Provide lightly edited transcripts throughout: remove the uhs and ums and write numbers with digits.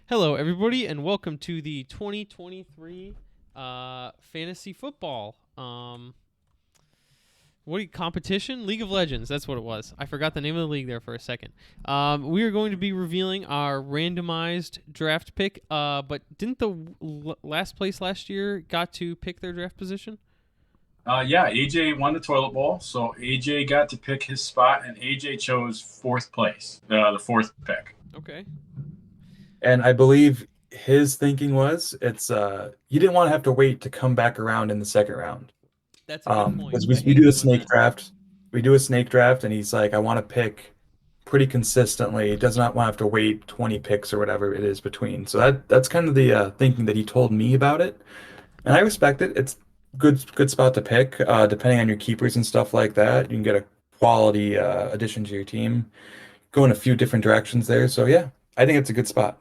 Hello, everybody, and welcome to the 2023 fantasy football. Competition? League of Legends. That's what it was. I forgot the name of the league there for a second. We are going to be revealing our randomized draft pick. But didn't the last place last year got to pick their draft position? Yeah, AJ won the toilet bowl, so AJ got to pick his spot, and AJ chose fourth place, the fourth pick. Okay. And I believe his thinking was you didn't want to have to wait to come back around in the second round. That's a good point. Because I we hate do a doing snake that. draft. We do a snake draft, and he's like, I want to pick pretty consistently. Does not want to have to wait 20 picks or whatever it is between. So that's kind of the thinking that he told me about it. And I respect it. It's good spot to pick. Depending on your keepers and stuff like that, you can get a quality addition to your team. Go in a few different directions there. So yeah, I think it's a good spot.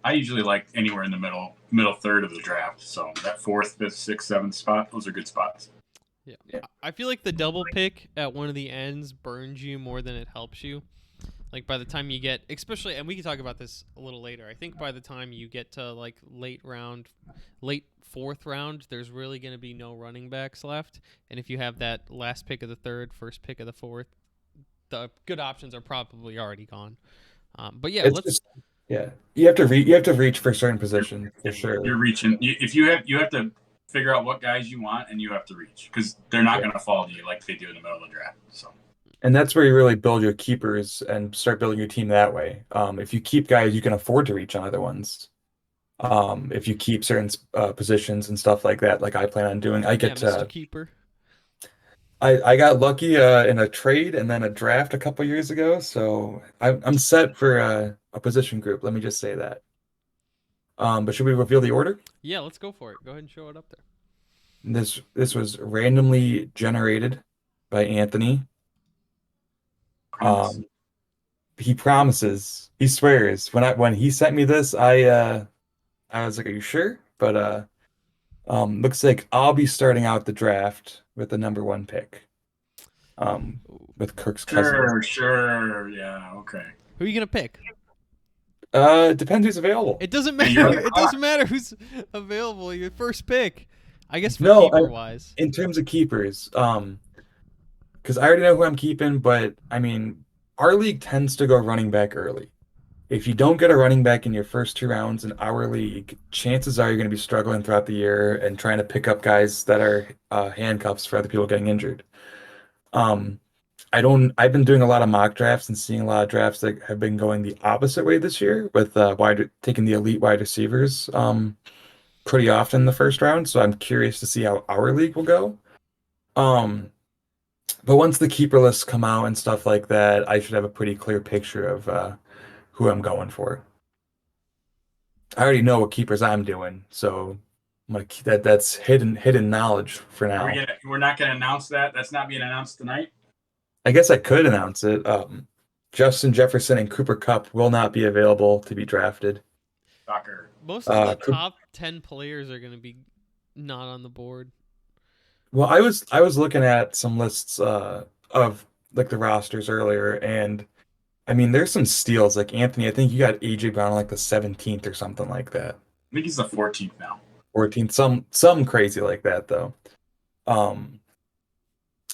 I usually like anywhere in the middle third of the draft. So that fourth, fifth, sixth, seventh spot, those are good spots. Yeah. Yeah. I feel like the double pick at one of the ends burns you more than it helps you. Like by the time you get, especially, and we can talk about this a little later. I think by the time you get to like late fourth round, there's really going to be no running backs left. And if you have that last pick of the third, first pick of the fourth, the good options are probably already gone. But yeah, It's let's. just yeah. You have to reach for a certain position for sure. You're reaching. If you have to figure out what guys you want, and you have to reach because they're not going to fall to you like they do in the middle of the draft. So. And that's where you really build your keepers and start building your team that way. If you keep guys, you can afford to reach on other ones. If you keep certain positions and stuff like that, like I plan on doing, Yeah, Mr. Keeper. I got lucky in a trade and then a draft a couple years ago, so I'm set for a position group. Let me just say that. But should we reveal the order? Yeah, let's go for it. Go ahead and show it up there. This was randomly generated by Anthony. He promises, he swears. When he sent me this, I was like, "Are you sure?" But looks like I'll be starting out the draft with the number one pick. With Kirk's cousin. Sure, yeah, okay. Who are you gonna pick? It depends who's available. It doesn't matter. It doesn't matter who's available. Your first pick, I guess, for No, keeper wise. in terms of keepers, because I already know who I'm keeping, but I mean, our league tends to go running back early. If you don't get a running back in your first two rounds in our league, chances are you're going to be struggling throughout the year and trying to pick up guys that are handcuffs for other people getting injured. Um, I've been doing a lot of mock drafts and seeing a lot of drafts that have been going the opposite way this year with taking the elite wide receivers pretty often in the first round. So I'm curious to see how our league will go. Um, but once the keeper lists come out and stuff like that, I should have a pretty clear picture of who I'm going for. I already know what keepers I'm doing, so that's hidden knowledge for now. We're not gonna announce that. That's not being announced tonight. I guess I could announce it. Justin Jefferson and Cooper Kupp will not be available to be drafted. Soccer. Most of the top 10 players are going to be not on the board. Well, I was looking at some lists of like the rosters earlier, and I mean there's some steals. Like Anthony, I think you got AJ Brown on like the 17th or something like that. I think he's the 14th now. 14th, some crazy like that though.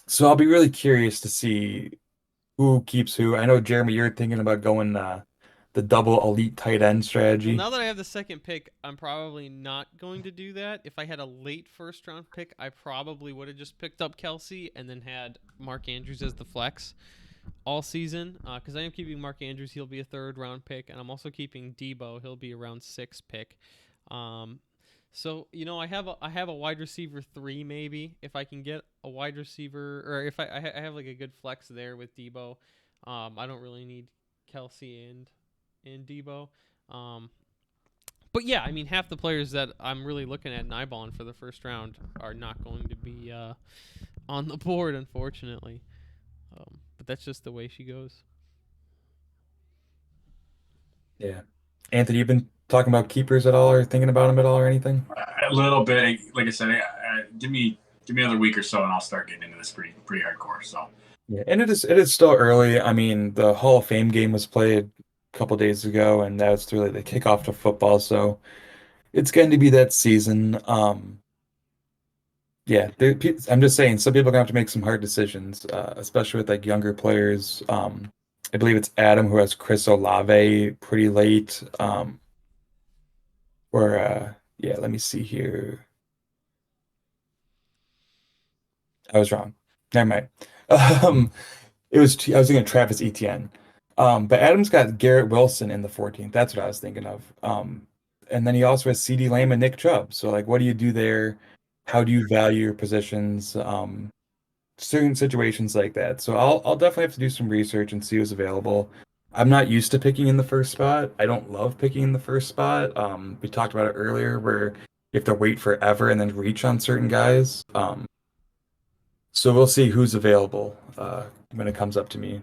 So I'll be really curious to see who keeps who. I know Jeremy, you're thinking about going the double elite tight end strategy. Well, now that I have the second pick, I'm probably not going to do that. If I had a late first round pick, I probably would have just picked up Kelsey and then had Mark Andrews as the flex all season. Because I am keeping Mark Andrews, he'll be a third round pick, and I'm also keeping Debo, he'll be around sixth pick. So I have a wide receiver 3 maybe if I can get a wide receiver, or if I have like a good flex there with Debo. I don't really need Kelsey and Debo. But yeah, I mean half the players that I'm really looking at and eyeballing for the first round are not going to be on the board, unfortunately. But that's just the way she goes. Yeah. Anthony, you've been talking about keepers at all or thinking about them at all or anything? A little bit. Like I said, give me another week or so, and I'll start getting into this pretty hardcore. So Yeah, and it is still early. I mean, the Hall of Fame game was played a couple days ago, and that was really the kickoff to football. So it's going to be that season. Yeah, I'm just saying, some people are gonna have to make some hard decisions, especially with like younger players. I believe it's Adam who has Chris Olave pretty late. Or yeah, let me see here. I was wrong. Never mind. Um, I was thinking Travis Etienne. But Adam's got Garrett Wilson in the 14th. That's what I was thinking of. And then he also has CD Lamb and Nick Chubb. So like, what do you do there? How do you value your positions? Certain situations like that. So I'll definitely have to do some research and see who's available. I'm not used to picking in the first spot. I don't love picking in the first spot. We talked about it earlier where you have to wait forever and then reach on certain guys. So we'll see who's available when it comes up to me.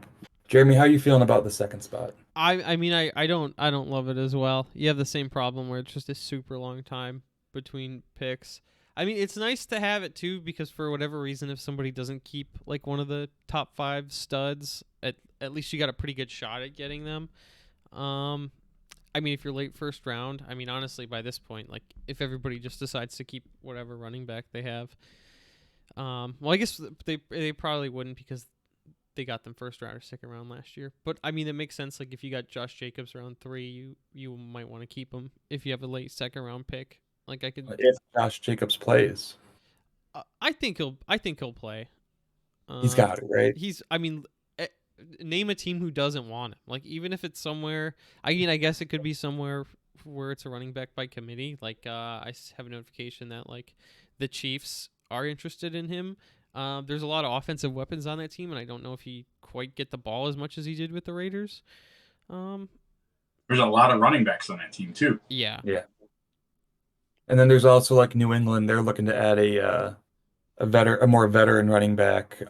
Jeremy, how are you feeling about the second spot? I don't love it as well. You have the same problem where it's just a super long time between picks. I mean, it's nice to have it too because for whatever reason, if somebody doesn't keep like one of the top 5 studs, at least you got a pretty good shot at getting them. Um, I mean, if you're late first round, I mean, honestly, by this point, like if everybody just decides to keep whatever running back they have, well, I guess they probably wouldn't because they got them first round or second round last year. But I mean, it makes sense. Like if you got Josh Jacobs round 3, you might want to keep him if you have a late second round pick. Like I could, If Josh Jacobs plays, I think he'll play. he's Um, got it, right? he's. I mean, eh, name a team who doesn't want him. Like even if it's somewhere. I mean, I guess it could be somewhere where it's a running back by committee. Like have a notification that like the Chiefs are interested in him. There's a lot of offensive weapons on that team, and I don't know if he quite get the ball as much as he did with the Raiders. Um, There's a lot of running backs on that team too. yeah, Yeah. And then there's also like New England. They're looking to add a more veteran running back.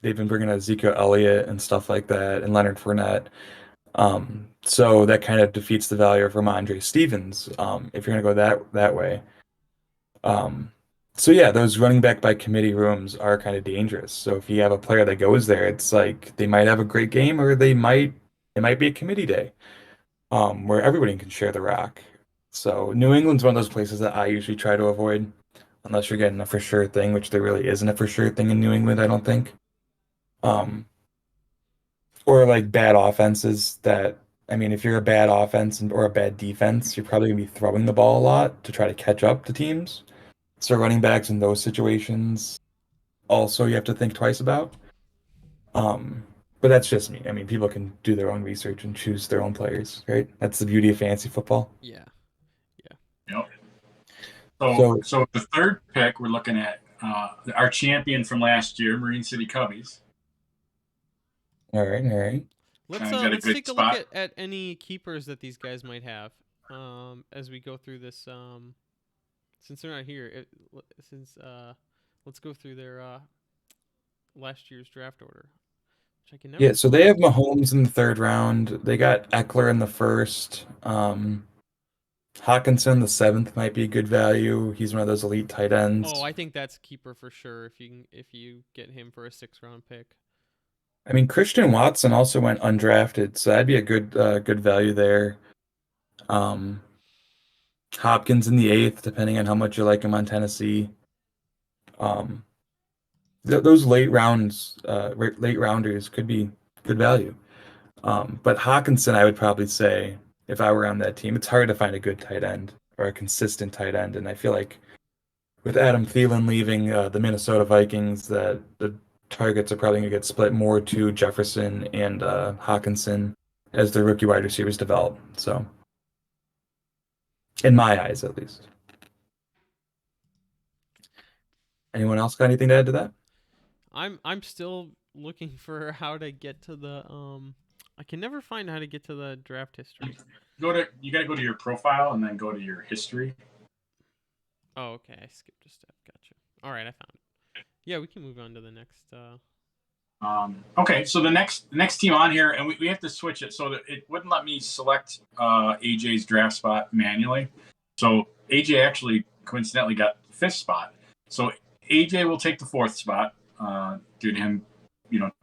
They've been bringing in Ezekiel Elliott and stuff like that, and Leonard Fournette. So that kind of defeats the value of Ramondre Stevens, if you're gonna go that way. Um, so yeah, those running back by committee rooms are kind of dangerous. So if you have a player that goes there, it's like they might have a great game, or it might be a committee day, where everybody can share the rock. So New England's one of those places that I usually try to avoid, unless you're getting a for sure thing, which there really isn't a for sure thing in New England, I don't think. Um, or like bad offenses that, I mean, if you're a bad offense or a bad defense, you're probably gonna be throwing the ball a lot to try to catch up to teams. So running backs in those situations also you have to think twice about. Um, but that's just me. I mean, people can do their own research and choose their own players, right? That's the beauty of fantasy football. yeah, Yep. So, So, so the third pick, we're looking at our champion from last year, Marine City Cubbies. all right. Let's Got a let's good take a spot. look at any keepers that these guys might have. As we go through this. Since they're not here, let's go through their last year's draft order, which I can never Yeah, so they find. have Mahomes in the third round. They got Eckler in the first. Hawkinson the seventh might be a good value. He's one of those elite tight Oh, ends. I think that's a keeper for sure. If you get him for a 6th round pick. I mean, Christian Watson also went undrafted, so that'd be a good value there. Um, Hopkins in the eighth, depending on how much you like him on Tennessee. Um, those late rounders could be good value. But Hawkinson, I would probably say if I were on that team, it's hard to find a good tight end or a consistent tight end, and I feel like with Adam Thielen leaving the Minnesota Vikings, that the targets are probably going to get split more to Jefferson and Hawkinson as the rookie wide receivers develop. So, in my eyes, at least. Anyone else got anything to add to that? I'm still looking for how to get to the. I can never find how to get to the draft history. You got to go to your profile and then go to your history. Oh, okay. I skipped a step. Gotcha. All right, I found it. Yeah, we can move on to the next. Okay, so the next team on here, and we have to switch it so that it wouldn't let me select AJ's draft spot manually. So AJ actually coincidentally got the 5th spot. So AJ will take the 4th spot due to him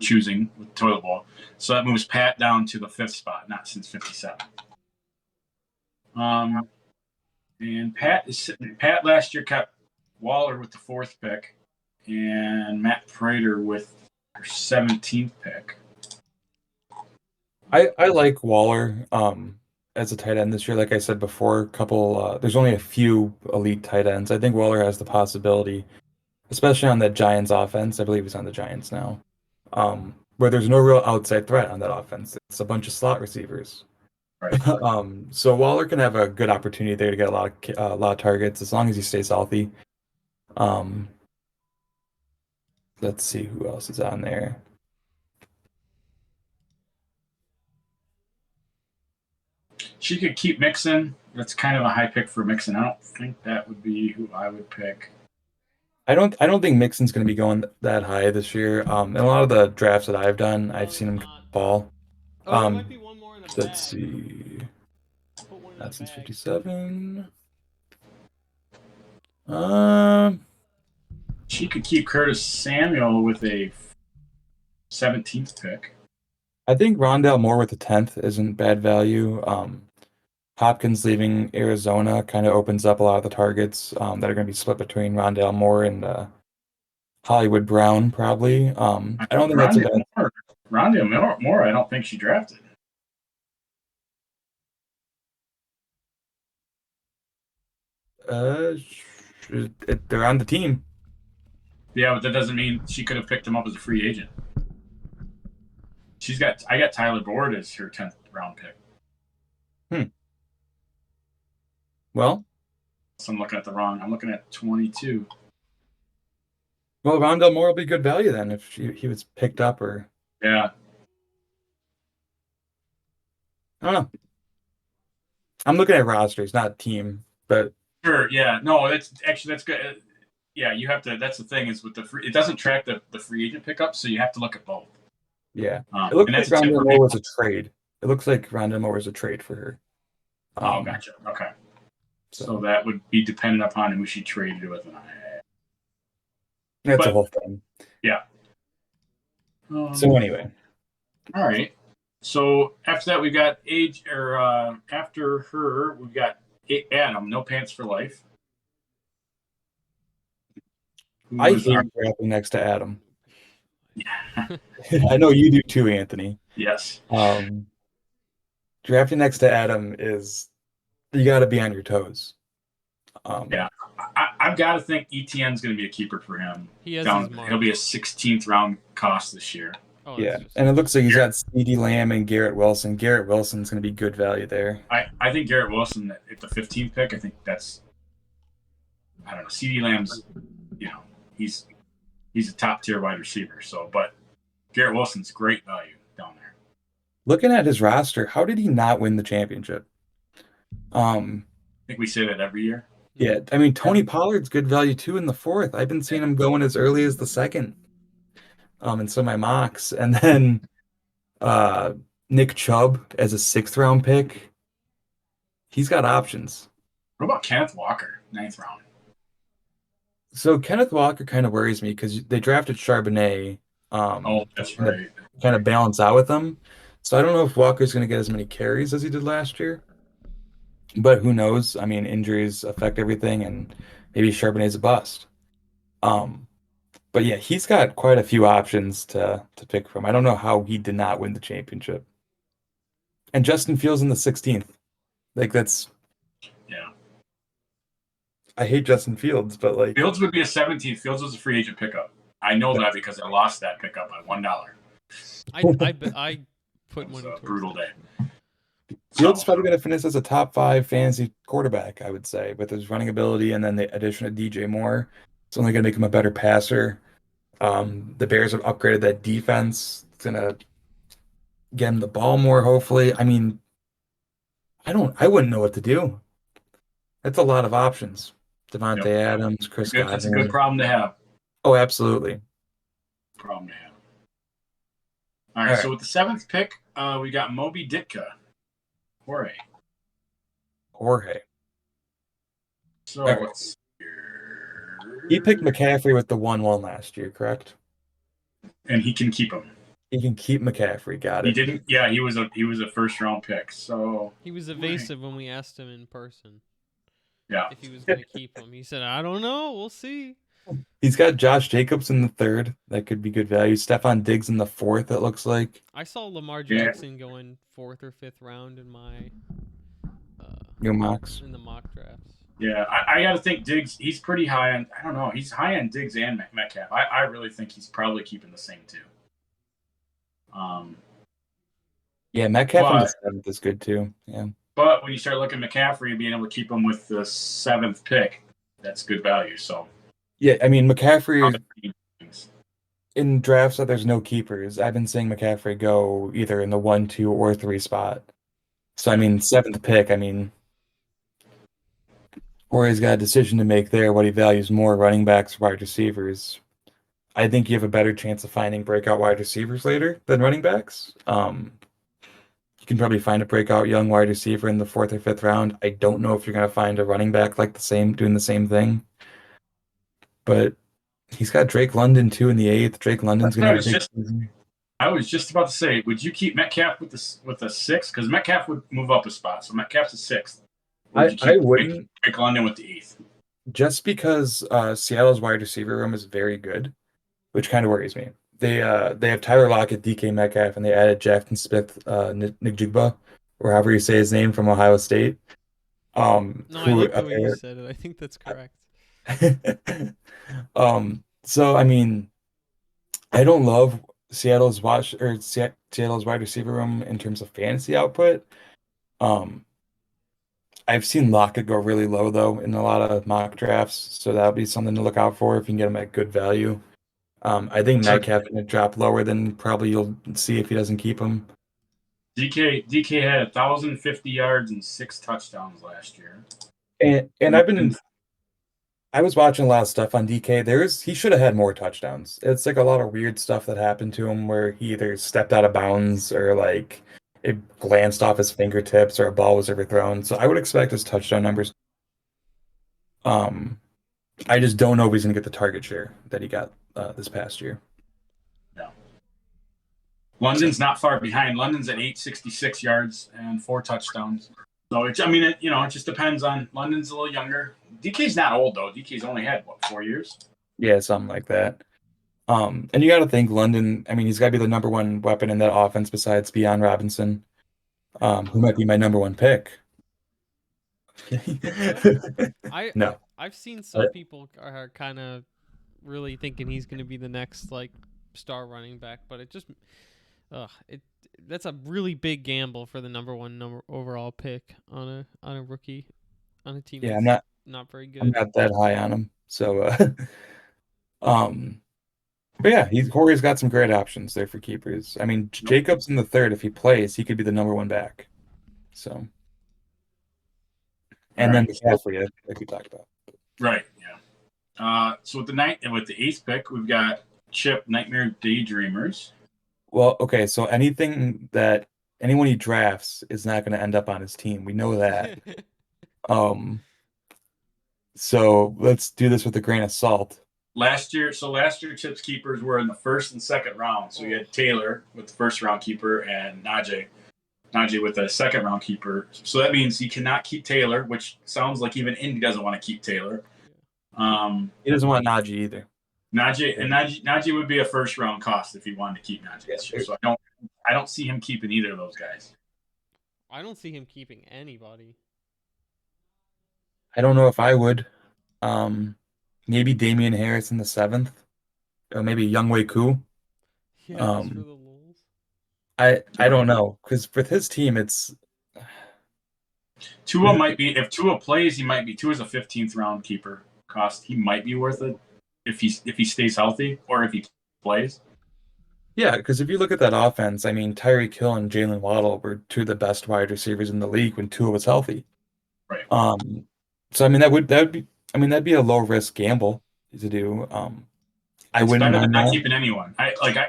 choosing with toilet bowl. So that moves Pat down to the 5th spot, not since 57. And Pat last year kept Waller with the 4th pick, and Matt Prater with her 17th pick. I like Waller as a tight end this year. Like I said before, there's only a few elite tight ends. I think Waller has the possibility, especially on that Giants offense. I believe he's on the Giants now, where there's no real outside threat on that offense. It's a bunch of slot receivers. Right. So Waller can have a good opportunity there to get a lot of targets as long as he stays healthy. Let's see who else is on there. She could keep Mixon. That's kind of a high pick for Mixon. I don't think that would be who I would pick. I don't think Mixon's going to be going that high this year. In a lot of the drafts that I've done, I've seen him fall. There might be one more in the bag. Let's see. Put one in That's the since bag. 57. She could keep Curtis Samuel with a 17th pick. I think Rondale Moore with the 10th isn't bad value. Hopkins leaving Arizona kind of opens up a lot of the targets that are going to be split between Rondale Moore and Hollywood Brown, probably. I don't think that's a bad. Rondale Moore, I don't think she drafted. They're on the team. Yeah, but that doesn't mean she could have picked him up as a free agent. I got Tyler Boyd as her 10th round pick. Well, So I'm looking at 22. Well, Rondale Moore will be good value then if he was picked up or. Yeah. I don't know. I'm looking at rosters, not team, but. Sure. Yeah. No, that's good. Yeah, you have to. That's the thing is with the free. It doesn't track the free agent pickup, so you have to look at both. Yeah, it looks like Rondale Moore was a trade. It looks like Rondale Moore was a trade for her. Gotcha. Okay. So that would be dependent upon who she traded with. That's a whole thing. Yeah. So anyway. All right. So after that, we got after her, we've got Adam, no pants for life. I hate drafting next to Adam. I know you do too, Anthony. Yes. Drafting next to Adam is you got to be on your toes. Yeah, I've got to think ETN's going to be a keeper for him. He'll be a 16th round cost this year. Oh, yeah, and it looks like he's got CeeDee Lamb and Garrett Wilson. Garrett Wilson's going to be good value there. I think Garrett Wilson at the 15th pick. I think that's. I don't know. CeeDee Lamb's, he's a top tier wide receiver. So, but Garrett Wilson's great value down there. Looking at his roster, how did he not win the championship? I think we say that every year. Yeah, I mean Tony Pollard's good value too in the 4th. I've been seeing him going as early as the 2nd. In some of my mocks, and then Nick Chubb as a 6th round pick. He's got options. What about Kenneth Walker, 9th round? So Kenneth Walker kind of worries me because they drafted Charbonnet. That's right. Kind of balance out with them. So I don't know if Walker's going to get as many carries as he did last year. But who knows? I mean, injuries affect everything, and maybe Charbonnet's a bust. But yeah, he's got quite a few options to pick from. I don't know how he did not win the championship. And Justin Fields in the 16th. Like that's. Yeah. I hate Justin Fields, but like Fields would be a 17th. Fields was a free agent pickup. I know that because I lost that pickup by $1. I put one. A brutal day. Fields is probably going to finish as a top 5 fantasy quarterback, I would say, with his running ability and then the addition of DJ Moore. It's only going to make him a better passer. The Bears have upgraded that defense. It's going to get him the ball more, hopefully. I mean, I wouldn't know what to do. That's a lot of options. Devontae Adams, Chris Godwin. That's a good problem to have. Oh, absolutely. Problem to have. All right. So with the 7th pick, we got Moby Ditka. Jorge. So let's see here. He picked McCaffrey with the 1-1 last year, correct? and he can keep him. He can keep McCaffrey. Got He it. didn't. Yeah, he was a first round pick. So He was evasive when we asked him in person yeah, if he was going to keep him. He said, "I don't know. We'll see." He's got Josh Jacobs in the 3rd. That could be good value. Stephon Diggs in the 4th, it looks like. I saw Lamar Yeah. Jackson go in 4th or 5th round in my Your mocks. in the mock drafts. yeah. I got to think Diggs. He's pretty high on. I don't know. He's high on Diggs and Metcalf. I really think he's probably keeping the same two. Yeah, Metcalf in the But- 7th is good too. Yeah. But when you start looking at McCaffrey being able to keep him with the 7th pick, that's good value. So Yeah, I mean, McCaffrey in drafts that there's no keepers, I've been seeing McCaffrey go either in the 1, 2, or 3 spot. So, I mean, 7th pick, I mean, Corey's got a decision to make there, what he values more, running backs, wide receivers. I think you have a better chance of finding breakout wide receivers later than running backs. You can probably find a breakout young wide receiver in the 4th or 5th round. I don't know if you're going to find a running back doing the same thing. But he's got Drake London too in the 8th. Drake London's going to have a big season. I was just about to say, would you keep Metcalf with a 6th? Because Metcalf would move up a spot, so Metcalf's a 6th. I wouldn't, Drake London with the 8th. just because Seattle's wide receiver room is very good, which kind of worries me. They have Tyler Lockett, DK Metcalf, and they added Jackson Smith, Njigba, or however you say his name, from Ohio State. No, I like the way you said it. I think that's correct. So I mean, I don't love Seattle's wide receiver room in terms of fantasy output. I've seen Lockett go really low though in a lot of mock drafts, so that would be something to look out for if you can get him at good value. I think Metcalf going to drop lower than probably you'll see if he doesn't keep him. DK had 1,050 yards and 6 touchdowns last year. And I was watching a lot of stuff on DK. He should have had more touchdowns. It's like a lot of weird stuff that happened to him where he either stepped out of bounds or like it glanced off his fingertips or a ball was overthrown. So I would expect his touchdown numbers. I just don't know if he's going to get the target share that he got this past year. No. London's not far behind. London's at 866 yards and 4 touchdowns. So it just depends on. London's a little younger. DK's not old though. DK's only had 4 years? Yeah, something like that. And you got to think London. I mean, he's got to be the number one weapon in that offense besides Bijan Robinson, who might be my number 1 pick. No. I've seen some people are kind of really thinking he's going to be the next like star running back, but that's a really big gamble for the number 1 overall pick on a rookie on a team. Yeah, that's not very good. I'm not that high on him. So, but yeah, Corey's got some great options there for keepers. I mean, Jacobs in the 3rd, if he plays, he could be the number 1 back. So, and then McCaffrey, like we talked about. Right. Yeah. So with the 8th pick, we've got Chip Nightmare Daydreamers. Well, okay, so anyone he drafts is not going to end up on his team. We know that. So let's do this with a grain of salt. Last year, Chip's keepers were in the 1st and 2nd round. So you had Taylor with the 1st round keeper and Najee with the 2nd round keeper. So that means he cannot keep Taylor, which sounds like even Indy doesn't want to keep Taylor. He doesn't want Najee either. Najee would be a 1st round cost if he wanted to keep Najee this year. So I don't see him keeping either of those guys. I don't see him keeping anybody. I don't know if I would. Maybe Damian Harris in the 7th, or maybe Younghoe Koo. Yeah, just for the lulz. I don't know, because with his team, it's Tua might be, if Tua plays, Tua's a 15th round keeper cost. He might be worth it if he stays healthy or if he plays. Yeah, because if you look at that offense, I mean, Tyreek Hill and Jalen Waddle were 2 of the best wide receivers in the league when Tua was healthy. Right. So I mean that'd be a low risk gamble to do. I It's wouldn't better than mind not that. keeping anyone.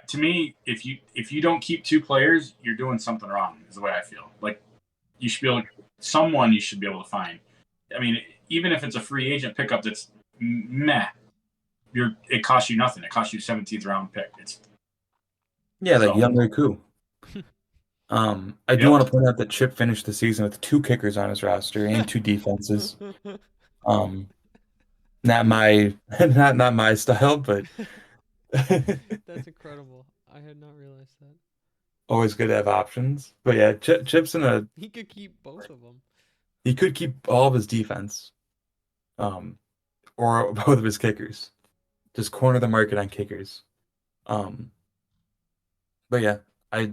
To me, if you don't keep 2 players, you're doing something wrong. Is the way I feel. Like you should be able to find. I mean, even if it's a free agent pickup that's meh, it costs you nothing. It costs you 17th round pick. Yeah, like So Young Koo. I do yep. want to point out that Chip finished the season with 2 kickers on his roster and 2 defenses. Um, not my not my style, but That's incredible. I had not realized that. always good to have options. But yeah, Chip's in a He could keep both of them. he could keep all of his defense, um, or both of his kickers. Just corner the market on kickers. Um, but yeah, I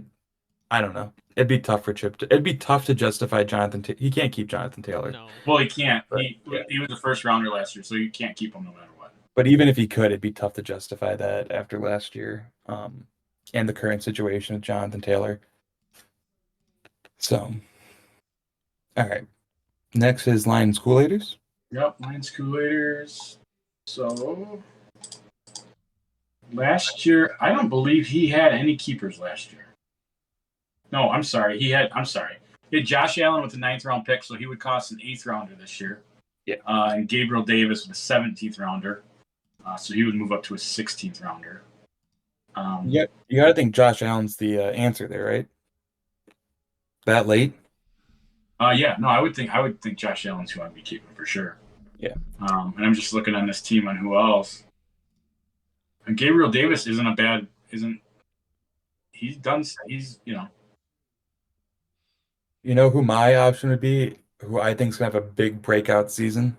don't know. It'd be tough for Chip. It'd be tough to justify Jonathan. He can't keep Jonathan Taylor. No. Well, he can't. But yeah. He was a first rounder last year, so you can't keep him no matter what. But even if he could, it'd be tough to justify that after last year, and the current situation with Jonathan Taylor. So, all right. Next is Lions Kool-Aiders. Yep, Lions Kool-Aiders. So last year, I don't believe he had any keepers last year. No, I'm sorry. He had Josh Allen with the 9th round pick, so he would cost an 8th rounder this year. Yeah. And Gabriel Davis with a 17th rounder, so he would move up to a 16th rounder. Yeah, you got to think Josh Allen's the answer there, right? That late? Yeah, no, I would think Josh Allen's who I'd be keeping for sure. Yeah. And I'm just looking on this team on who else. And Gabriel Davis he's You know who my option would be, who I think is going to have a big breakout season?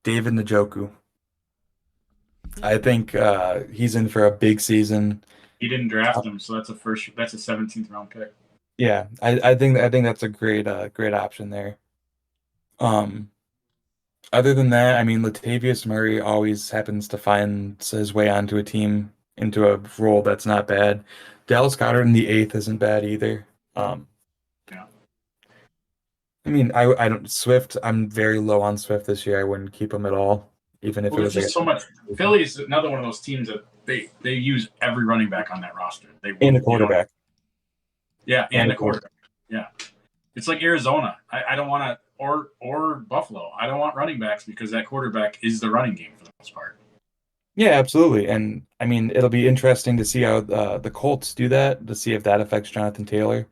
David Njoku. I think he's in for a big season. He didn't draft him, so that's a 17th round pick. Yeah, I think that's a great option there. Other than that, I mean, Latavius Murray always happens to find his way onto a team into a role that's not bad. Dallas Goedert in the 8th isn't bad either. Yeah. I mean, I don't Swift. I'm very low on Swift this year. I wouldn't keep him at all, even if it was just so much. Philly's another one of those teams that they use every running back on that roster. And the quarterback. Yeah, and the quarterback. Yeah, it's like Arizona. I don't want to, or Buffalo. I don't want running backs because that quarterback is the running game for the most part. Yeah, absolutely. And I mean, it'll be interesting to see how the Colts do that, to see if that affects Jonathan Taylor,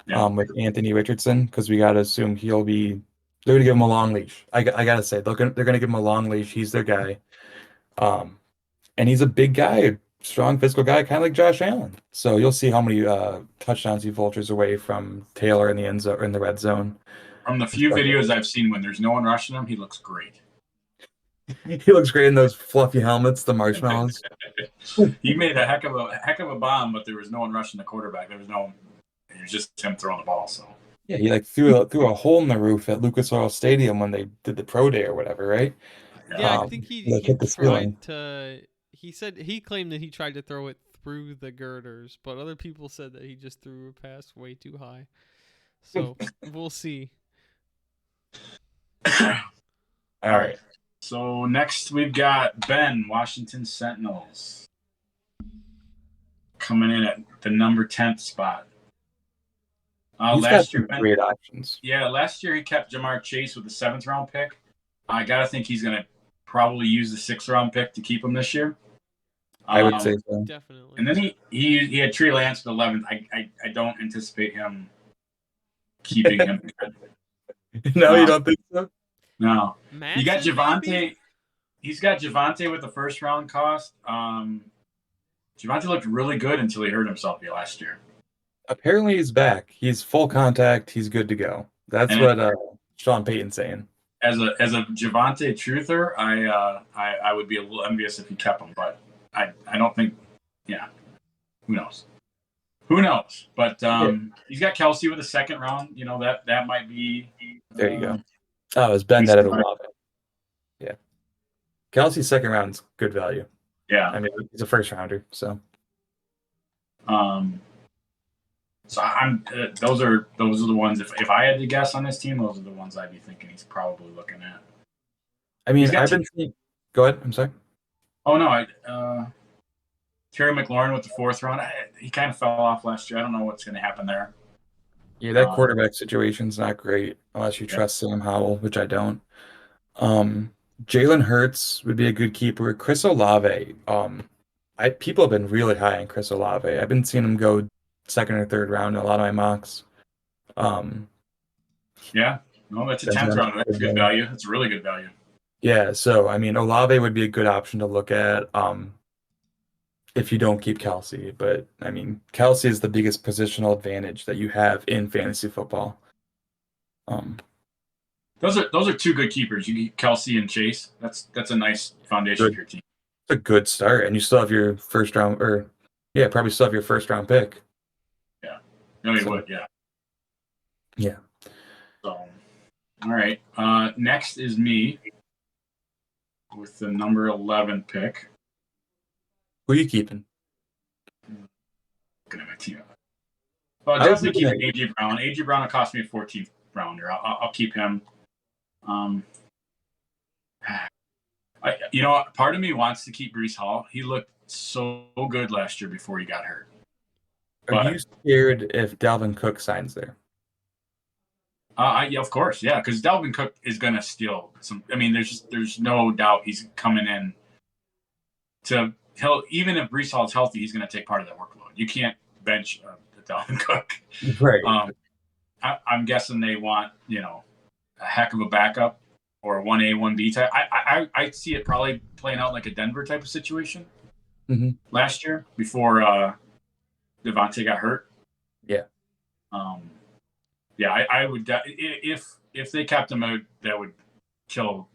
with Anthony Richardson, because we got to assume they're going to give him a long leash. I got to say, they're going to give him a long leash. He's their guy. And he's a big guy, strong physical guy, kind of like Josh Allen. So you'll see how many touchdowns he vultures away from Taylor in the end zone, in the red zone. From the few videos I've seen, when there's no one rushing him, he looks great. He looks great in those fluffy helmets, the marshmallows. He made a heck of a bomb, but there was no one rushing the quarterback. It was just him throwing the ball. So yeah, he like threw a hole in the roof at Lucas Oil Stadium when they did the pro day or whatever, right? Yeah, I think he hit the ceiling. tried to. He claimed that he tried to throw it through the girders, but other people said that he just threw a pass way too high. So we'll see. All right. So next we've got Ben, Washington Sentinels, coming in at the number 10th spot. Last year, great options. Yeah, last year he kept Jamar Chase with the 7th round pick. I gotta think he's gonna probably use the 6th round pick to keep him this year. I would say so. Definitely. And then he had Trey Lance with 11th. I don't anticipate him keeping him. No, you don't think so? No. Madsen, you got Javonte. maybe? He's got Javonte with the 1st round cost. Javonte looked really good until he hurt himself last year. Apparently he's back. He's full contact. He's good to go. That's what Sean Payton's saying. As a Javonte truther, I would be a little envious if he kept him, but I don't think. Yeah, who knows? But he's got Kelsey with the 2nd round. You know that might be. There you go. Oh, it's Ben that love it. Yeah, Kelsey's 2nd round's good value. Yeah, I mean he's a 1st rounder, so. So those are the ones. If I had to guess on this team, those are the ones I'd be thinking he's probably looking at. I mean, I've been seeing. Go ahead. I'm sorry. Oh no, Terry McLaurin with the 4th round. He kind of fell off last year. I don't know what's going to happen there. Yeah, that quarterback situation's not great unless you trust Sam Howell, which I don't. Jalen Hurts would be a good keeper. Chris Olave, People have been really high on Chris Olave. I've been seeing him go second or third round in a lot of my mocks. Yeah, no, that's a That's 10th not round. That's good good value. value. That's a really good value. Yeah, so I mean, Olave would be a good option to look at if you don't keep Kelsey. But I mean, Kelsey is the biggest positional advantage that you have in fantasy football. Um, Those are two good keepers. You keep Kelsey and Chase. That's a nice foundation good, for your team. it's a good start, and you still have your first round, or yeah, probably still have your first round pick. Yeah, no, you So- would. Yeah. Yeah. So, all right. Next is me with the number 11 pick. Who are you keeping? Looking at my team. Well, I was definitely looking keep AJ Brown. AJ Brown will cost me a 14th rounder. I'll keep him. Part of me wants to keep Breece Hall. He looked so good last year before he got hurt. Are But- you scared if Dalvin Cook signs there? Yeah, of course, yeah, because Dalvin Cook is going to steal some. I mean, there's no doubt he's coming in even if Breece Hall's healthy, he's going to take part of that workload. You can't bench Dalvin Cook. Right. I'm guessing they want a heck of a backup or 1A 1B type. I see it probably playing out like a Denver type of situation last year before Devontae got hurt. Yeah. Yeah, I would if they kept him out, that would kill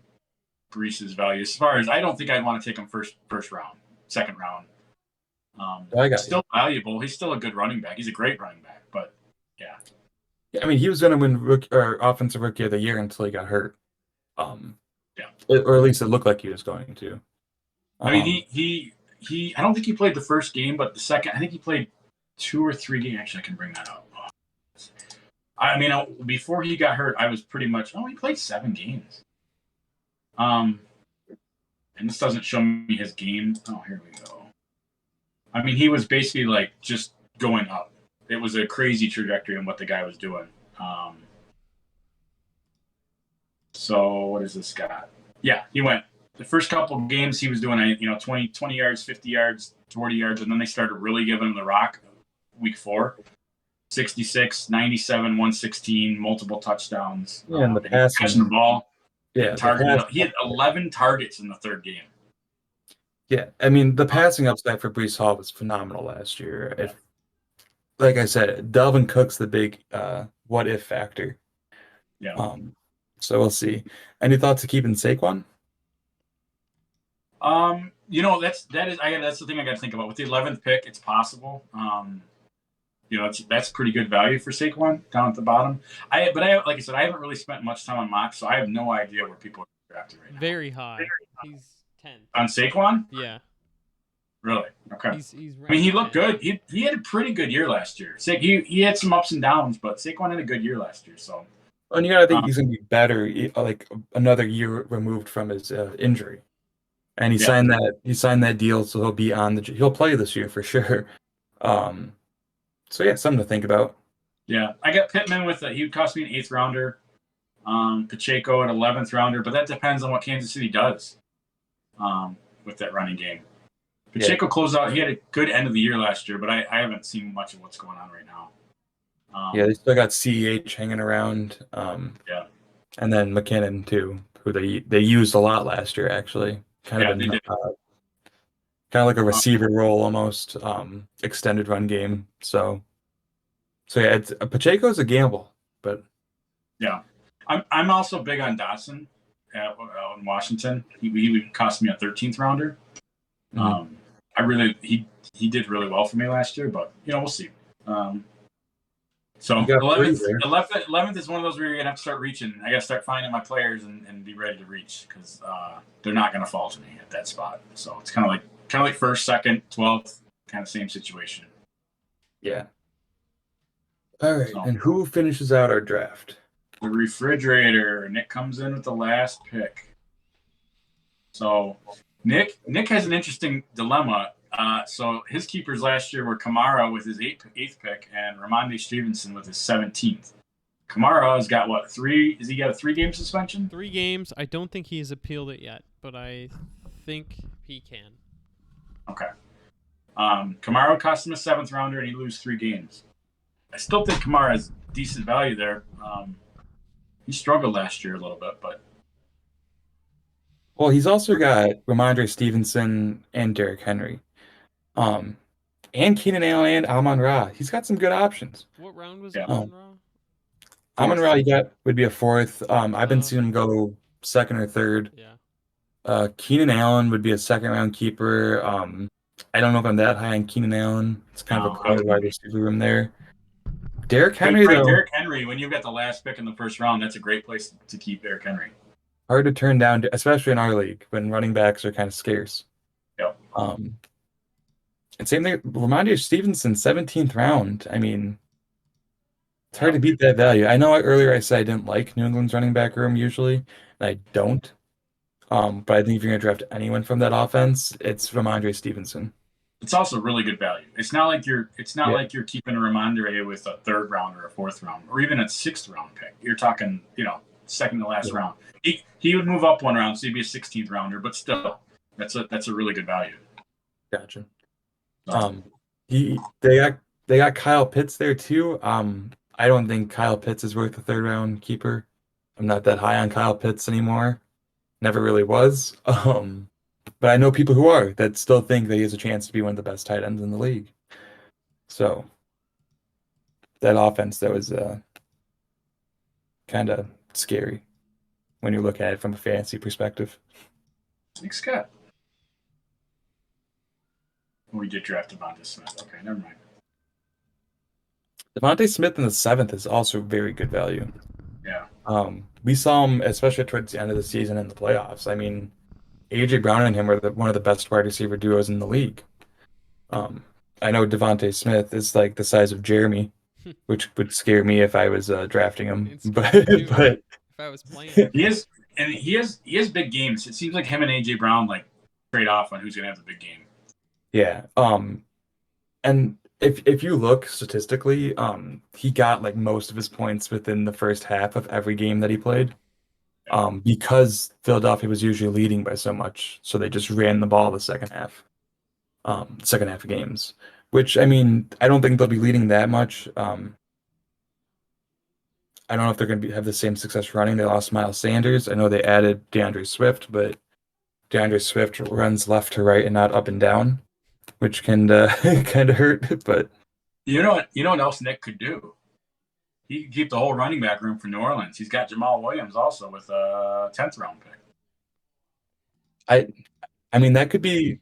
Breece's value. As far as I don't think I'd want to take him first round, second round. I got still valuable. He's still a good running back. He's a great running back, but yeah. I mean, he was going to win offensive rookie of the year until he got hurt. Yeah. Or at least it looked like he was going to. I mean, he I don't think he played the first game, but the second, I think he played 2 or 3 games. Actually, I can bring that up. I mean, before he got hurt, I was pretty much, he played 7 games. And this doesn't show me his game. Oh, here we go. I mean, he was basically like just going up. It was a crazy trajectory in what the guy was doing. So what is this guy? Yeah, he went. The first couple of games he was doing, 20 yards, 50 yards, 40 yards, and then they started really giving him the rock week 4. 66, 97, 116, multiple touchdowns. Yeah, and the passing the ball. Yeah, He had 11 targets in the third game. Yeah, I mean, the passing upside for Breece Hall was phenomenal last year. Like I said, Dalvin Cook's the big what if factor. Yeah. So we'll see. Any thoughts of keeping Saquon? That's the thing I got to think about. With the 11th pick, it's possible. That's pretty good value for Saquon down at the bottom. Like I said, I haven't really spent much time on mocks, so I have no idea where people are drafted right now. Very high. He's 10. On Saquon? Yeah. Really? Okay. He's I mean, he looked good. He had a pretty good year last year. He had some ups and downs, but Saquon had a good year last year. So. And you gotta think he's gonna be better, like another year removed from his injury. And he signed that deal, so he'll be he'll play this year for sure. So yeah, something to think about. Yeah, I got Pittman he would cost me an 8th rounder. Pacheco an 11th rounder, but that depends on what Kansas City does with that running game. Pacheco closed out. He had a good end of the year last year, but I haven't seen much of what's going on right now. They still got CEH hanging around. Yeah. And then McKinnon too, who they used a lot last year actually. Kind of like a receiver role almost, extended run game. So yeah, Pacheco's a gamble, but yeah, I'm also big on Dotson in Washington. He would cost me a 13th rounder. He did really well for me last year, but we'll see. So 11th is one of those where you're gonna have to start reaching. I gotta start finding my players and be ready to reach because they're not gonna fall to me at that spot. So it's kind of like first, second, 12th, kind of same situation. Yeah. All right, and who finishes out our draft? The refrigerator. Nick comes in with the last pick. So Nick has an interesting dilemma. So his keepers last year were Kamara with his 8th pick and Ramondre Stevenson with his 17th. Kamara has got what, 3? Has he got a 3-game suspension? 3 games. I don't think he has appealed it yet, but I think he can. Okay. Kamara cost him a 7th rounder, and he lose 3 games. I still think Kamara has decent value there. He struggled last year a little bit, but Well, he's also got Ramondre Stevenson and Derrick Henry. And Keenan Allen and Amon-Ra. He's got some good options. What round was Yeah. Amon-Ra? Amon-Ra, you got would be a 4th. I've been seeing Okay. him go 2nd or 3rd. Yeah. Keenan Allen would be a 2nd-round keeper. I don't know if I'm that high on Keenan Allen. It's kind of a No, I crowded wouldn't wide be. receiver room there. Derrick But Henry, you're right, though, Derrick Henry, when you've got the last pick in the 1st round, that's a great place to keep Derrick Henry. hard to turn down, especially in our league when running backs are kind of scarce. Yep. And same thing, Ramondre Stevenson, 17th round. I mean, it's hard to beat that value. I know earlier I said I didn't like New England's running back room usually, and I don't. But I think if you're going to draft anyone from that offense, it's Ramondre Stevenson. It's also really good value. It's not like you're Yeah. like you're keeping a Ramondre with a 3rd round or a 4th round or even a 6th round pick. You're talking, 2nd to last round. He would move up 1 round, so he'd be a 16th rounder, but still, that's a really good value. Gotcha. So, They got Kyle Pitts there too. I don't think Kyle Pitts is worth a 3rd round keeper. I'm not that high on Kyle Pitts anymore. Never really was. But I know people who are that still think that he has a chance to be one of the best tight ends in the league. So that offense that was kind of scary when you look at it from a fantasy perspective. Nick Scott. We did draft Devonta Smith. Okay, never mind. Devontae Smith in the 7th is also very good value. Yeah. We saw him, especially towards the end of the season in the playoffs. I mean, A.J. Brown and him were one of the best wide receiver duos in the league. I know Devontae Smith is like the size of Jeremy, which would scare me if I was drafting him. It's But if I was playing. He has big games. It seems like him and A.J. Brown like trade off on who's gonna have the big game. yeah. And if you look statistically, he got like most of his points within the first half of every game that he played. Because Philadelphia was usually leading by so much, so they just ran the ball the second half of games. Which, I mean, I don't think they'll be leading that much. I don't know if they're going to have the same success running. They lost Miles Sanders. I know they added DeAndre Swift, but DeAndre Swift runs left to right and not up and down, which can kind of hurt. But you know what else Nick could do? He could keep the whole running back room for New Orleans. He's got Jamal Williams also with a 10th round pick. I mean that could be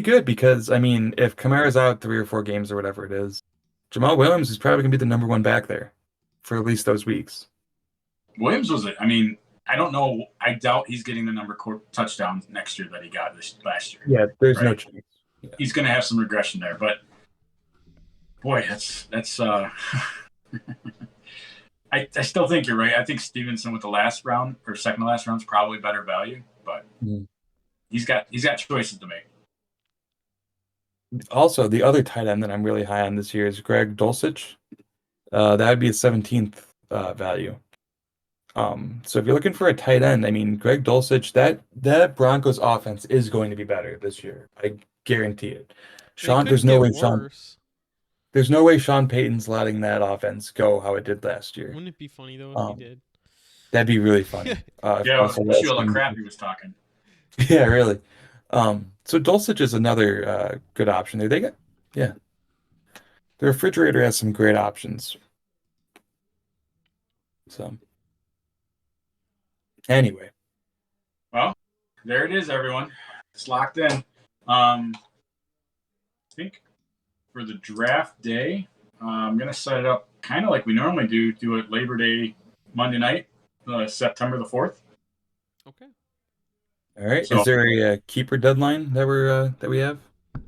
good because I mean if Kamara's out 3 or 4 games or whatever it is, Jamal Williams is probably gonna be the number 1 back there for at least those weeks. Williams I don't know. I doubt he's getting the number touchdown next year that he got last year. Yeah, there's no Right. chance. Yeah. He's going to have some regression there, but boy, that's. I still think you're right. I think Stevenson with the last round or 2nd to last round is probably better value, but he's got choices to make. Also, the other tight end that I'm really high on this year is Greg Dulcich. That would be a 17th value. So if you're looking for a tight end, I mean, Greg Dulcich, that Broncos offense is going to be better this year. I guarantee it. There's no way Sean Payton's letting that offense go how it did last year. Wouldn't it be funny though if he did? That'd be really funny. Yeah, especially all the crap he was talking. Yeah, really. So Dulcich is another good option there. The refrigerator has some great options. So anyway. Well, there it is, everyone. It's locked in. I think for the draft day, I'm going to set it up kind of like we normally do it Labor Day Monday night, September the 4th. Okay. All right. So, is there a keeper deadline that we have?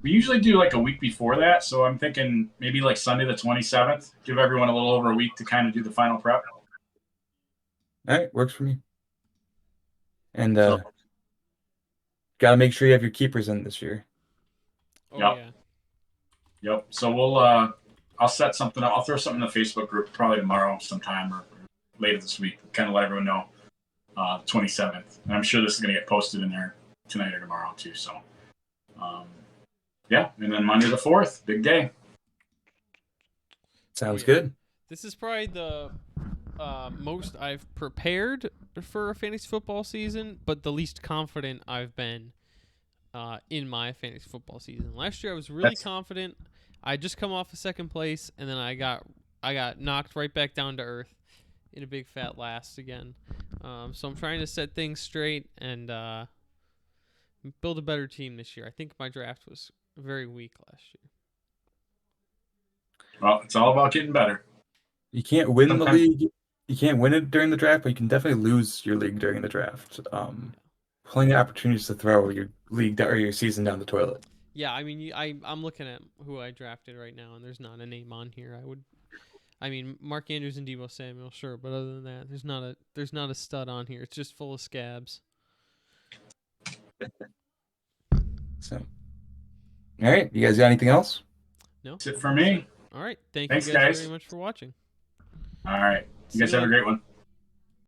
We usually do like a week before that, so I'm thinking maybe like Sunday the 27th. Give everyone a little over a week to kind of do the final prep. All right, works for me. And got to make sure you have your keepers in this year. Oh Yep. yeah. Yep. So we'll I'll set something up. I'll throw something in the Facebook group probably tomorrow sometime or later this week. Kind of let everyone know. 27th, and I'm sure this is going to get posted in there tonight or tomorrow too. So Yeah, and then Monday the 4th, big day. Sounds Yeah. good. This is probably the most I've prepared for a fantasy football season, but the least confident I've been in my fantasy football season. Last year I was really That's- confident. I just come off of second place, and then I got knocked right back down to earth in a big fat last again. So I'm trying to set things straight and build a better team this year. I think my draft was very weak last year. Well, it's all about getting better. You can't win the Sometimes- league. You can't win it during the draft, but you can definitely lose your league during the draft. Plenty of opportunities to throw your league or your season down the toilet. Yeah, I mean, I'm looking at who I drafted right now, and there's not a name on here. I mean, Mark Andrews and Deebo Samuel, sure, but other than that, there's not a stud on here. It's just full of scabs. So, all right, you guys got anything else? No. That's it for me. All right, thank Thanks, you guys guys. very much for watching. All right. See You guys you have a later. great one.